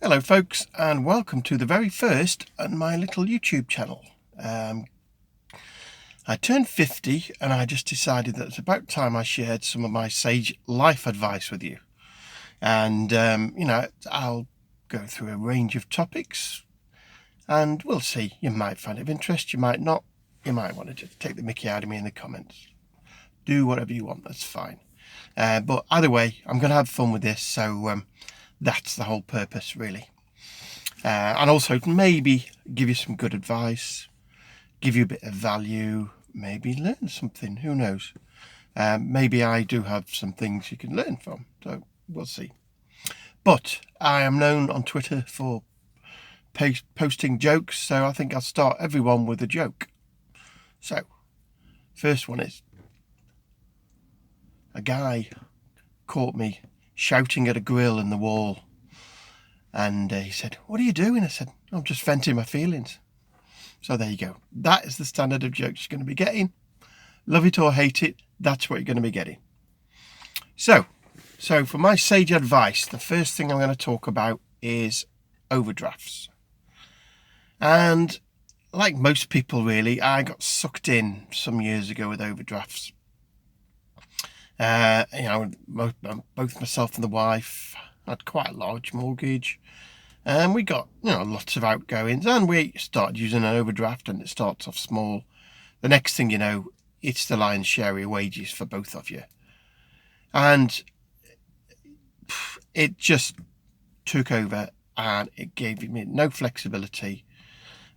Hello folks, and welcome to the very first on my little YouTube channel. I turned 50 and I just decided that it's about time I shared some of my sage life advice with you. And I'll go through a range of topics and we'll see. You might find it of interest, you might not. You might want to just take the mickey out of me in the comments. Do whatever you want, that's fine. But either way, I'm going to have fun with this, so that's the whole purpose, really. And also maybe give you some good advice, give you a bit of value, maybe learn something, who knows. Maybe I do have some things you can learn from, so we'll see. But I am known on Twitter for posting jokes, so I think I'll start everyone with a joke. So, first one is, a guy caught me shouting at a grill in the wall. And he said, "What are you doing?" I said, "I'm just venting my feelings." So there you go. That is the standard of jokes you're going to be getting. Love it or hate it, that's what you're going to be getting. So for my sage advice, the first thing I'm going to talk about is overdrafts. And like most people really, I got sucked in some years ago with overdrafts. Both myself and the wife had quite a large mortgage. And we got, lots of outgoings, and we started using an overdraft, and it starts off small. The next thing you know, it's the lion's share of your wages for both of you. And it just took over, and it gave me no flexibility.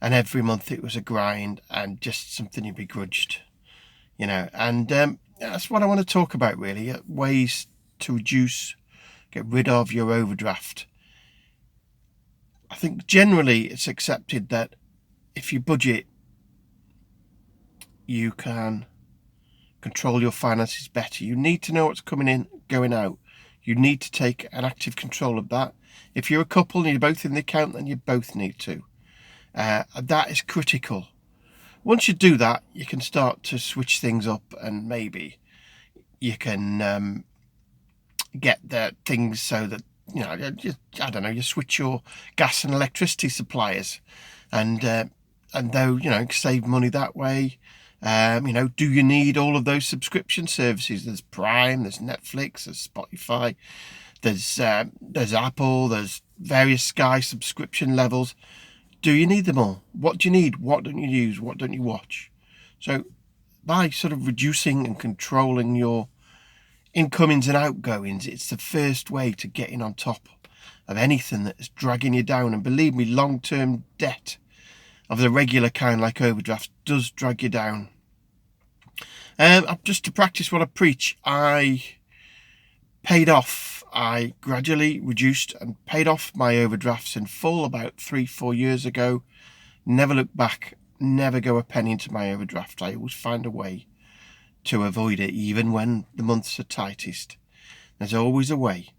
And every month it was a grind and just something you begrudged, And that's what I want to talk about, really. Ways to get rid of your overdraft. I think generally it's accepted that if you budget, you can control your finances better. You need to know what's coming in, going out. You need to take an active control of that. If you're a couple and you're both in the account, then you both need to. That is critical. Once you do that, you can start to switch things up, and maybe you can get the things so that you switch your gas and electricity suppliers, and though save money that way. Do you need all of those subscription services? There's Prime, there's Netflix, there's Spotify, there's Apple, there's various Sky subscription levels. Do you need them all? What do you need? What don't you use? What don't you watch? So by sort of reducing and controlling your incomings and outgoings, it's the first way to getting on top of anything that is dragging you down. And believe me, long-term debt of the regular kind like overdraft does drag you down. Just to practice what I preach, I gradually reduced and paid off my overdrafts in full about 3-4 years ago. Never looked back, never go a penny into my overdraft. I always find a way to avoid it, even when the months are tightest. There's always a way.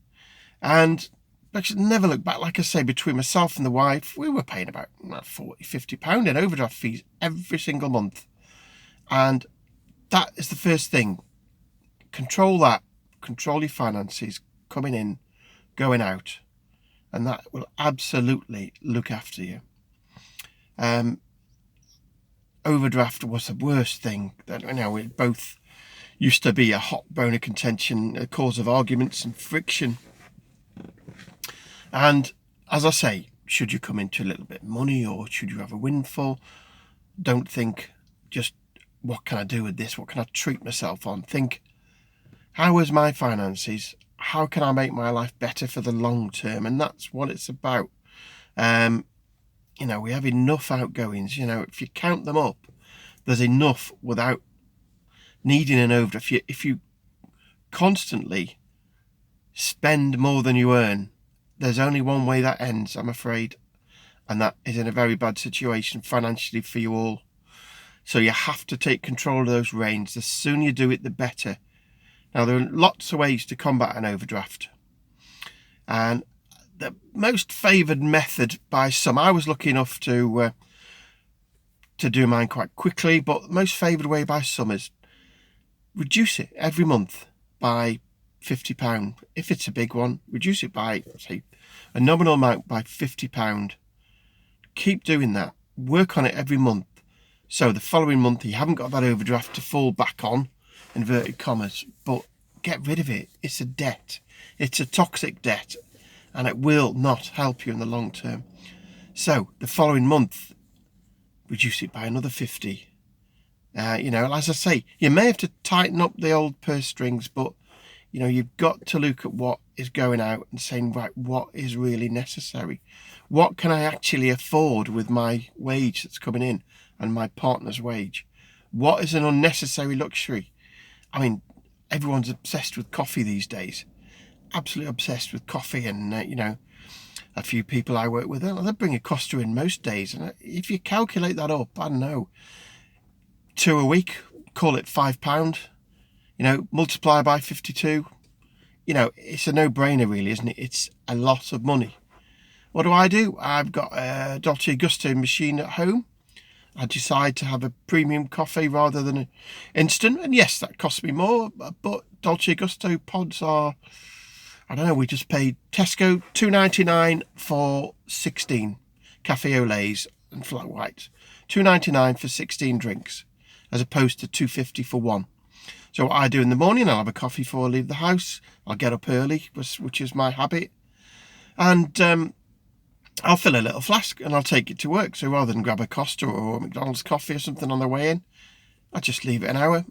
And actually never look back. Like I say, between myself and the wife, we were paying about £40-50 in overdraft fees every single month. And that is the first thing. Control that. Control your finances coming in, going out, and that will absolutely look after you. Overdraft was the worst thing that we both used to be a hot bone of contention, a cause of arguments and friction. And as I say, should you come into a little bit of money or should you have a windfall, don't think just what can I do with this? What can I treat myself on? Think, how is my finances? How can I make my life better for the long term? And that's what it's about. We have enough outgoings. If you count them up, there's enough without needing an overdraft. If you constantly spend more than you earn, there's only one way that ends, I'm afraid, and that is in a very bad situation financially for you all. So you have to take control of those reins. The sooner you do it, the better. Now, there are lots of ways to combat an overdraft, and the most favoured method by some, I was lucky enough to do mine quite quickly, but the most favoured way by some is reduce it every month by £50. If it's a big one, reduce it by, say, a nominal amount by £50. Keep doing that. Work on it every month. So the following month, you haven't got that overdraft to fall back on, inverted commas, but get rid of it. It's a debt. It's a toxic debt, and it will not help you in the long term. So the following month, reduce it by another 50. As I say, you may have to tighten up the old purse strings, but you've got to look at what is going out and saying, right, what is really necessary? What can I actually afford with my wage that's coming in and my partner's wage? What is an unnecessary luxury? I mean, everyone's obsessed with coffee these days. Absolutely obsessed with coffee. And, a few people I work with, they bring a Costa in most days. And if you calculate that up, I don't know, 2 a week, call it £5. Multiply by 52. It's a no-brainer really, isn't it? It's a lot of money. What do? I've got a Dolce Gusto machine at home. I decide to have a premium coffee rather than an instant. And yes, that costs me more, but Dolce Gusto pods are, I don't know, we just paid Tesco $2.99 for 16 cafe au laits and flat whites. $2.99 for 16 drinks, as opposed to $2.50 for one. So what I do in the morning, I'll have a coffee before I leave the house. I'll get up early, which is my habit. And I'll fill a little flask and I'll take it to work. So rather than grab a Costa or a McDonald's coffee or something on the way in, I just leave it an hour,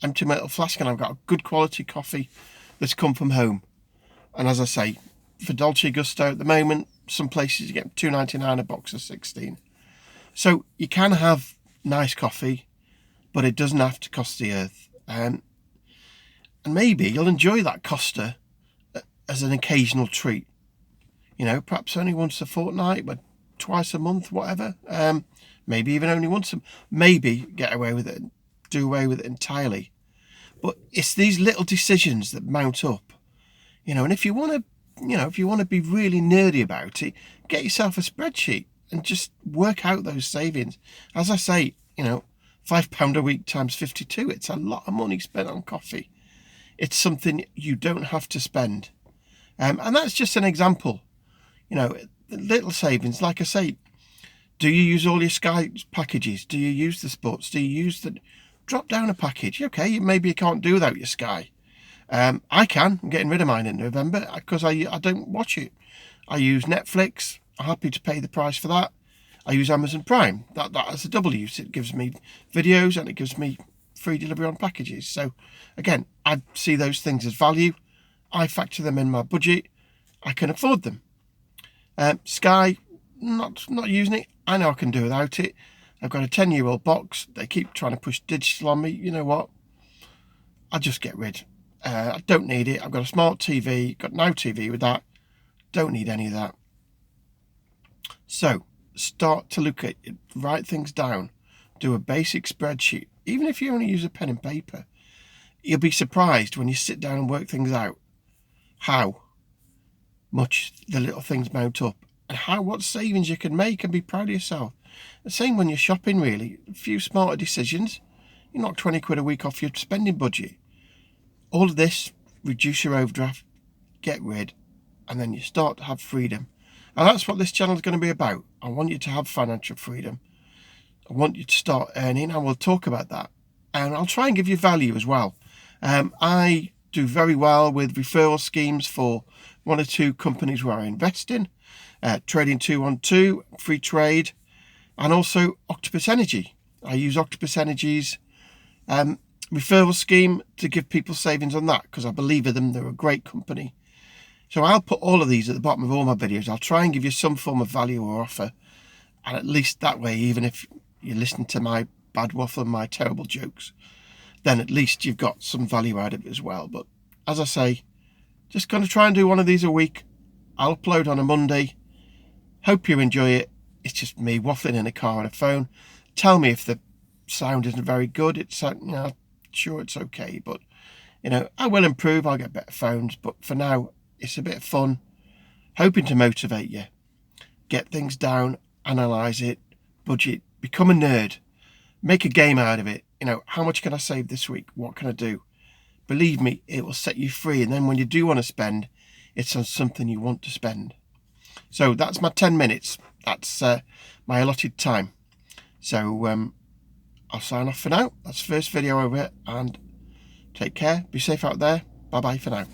empty my little flask, and I've got a good quality coffee that's come from home. And as I say, for Dolce Gusto at the moment, some places you get $2.99 a box of 16. So you can have nice coffee, but it doesn't have to cost the earth. And maybe you'll enjoy that Costa as an occasional treat. Perhaps only once a fortnight, but twice a month, whatever. Maybe even only once. Maybe get away with it, do away with it entirely. But it's these little decisions that mount up. And if you want to be really nerdy about it, get yourself a spreadsheet and just work out those savings. As I say, £5 a week times 52, it's a lot of money spent on coffee. It's something you don't have to spend. And that's just an example. Little savings, like I say, do you use all your Sky packages? Do you use the Sports? Do you use the drop down a package? Okay, maybe you can't do without your Sky. I can. I'm getting rid of mine in November because I don't watch it. I use Netflix. I'm happy to pay the price for that. I use Amazon Prime. That has a double use. It gives me videos and it gives me free delivery on packages. So again, I see those things as value. I factor them in my budget. I can afford them. Sky, not using it. I know I can do without it. I've got a 10-year-old box. They keep trying to push digital on me. You know what? I'll just get rid. I don't need it. I've got a smart TV. Got Now TV with that. Don't need any of that. So start to look at it. Write things down. Do a basic spreadsheet. Even if you only use a pen and paper, you'll be surprised when you sit down and work things out how much the little things mount up and what savings you can make and be proud of yourself. The same when you're shopping, really. A few smarter decisions, you knock 20 quid a week off your spending budget. All of this, reduce your overdraft, get rid, and then you start to have freedom. And that's what this channel is going to be about. I want you to have financial freedom. I want you to start earning, and we'll talk about that. And I'll try and give you value as well. I do very well with referral schemes for one or two companies where I invest in. Trading 212, Free Trade, and also Octopus Energy. I use Octopus Energy's referral scheme to give people savings on that because I believe in them. They're a great company. So I'll put all of these at the bottom of all my videos. I'll try and give you some form of value or offer. And at least that way, even if you listen to my bad waffle and my terrible jokes, then at least you've got some value out of it as well. But as I say, just going to try and do one of these a week. I'll upload on a Monday. Hope you enjoy it. It's just me waffling in a car on a phone. Tell me if the sound isn't very good. It's sure it's okay, but I will improve. I'll get better phones, but for now it's a bit of fun, hoping to motivate you. Get things down, analyze it, budget, become a nerd, make a game out of it. How much can I save this week? What can I do? believe me, it will set you free. And then when you do want to spend, it's on something you want to spend. So that's my 10 minutes. That's my allotted time. So I'll sign off for now. That's the first video over, and take care. Be safe out there. Bye bye for now.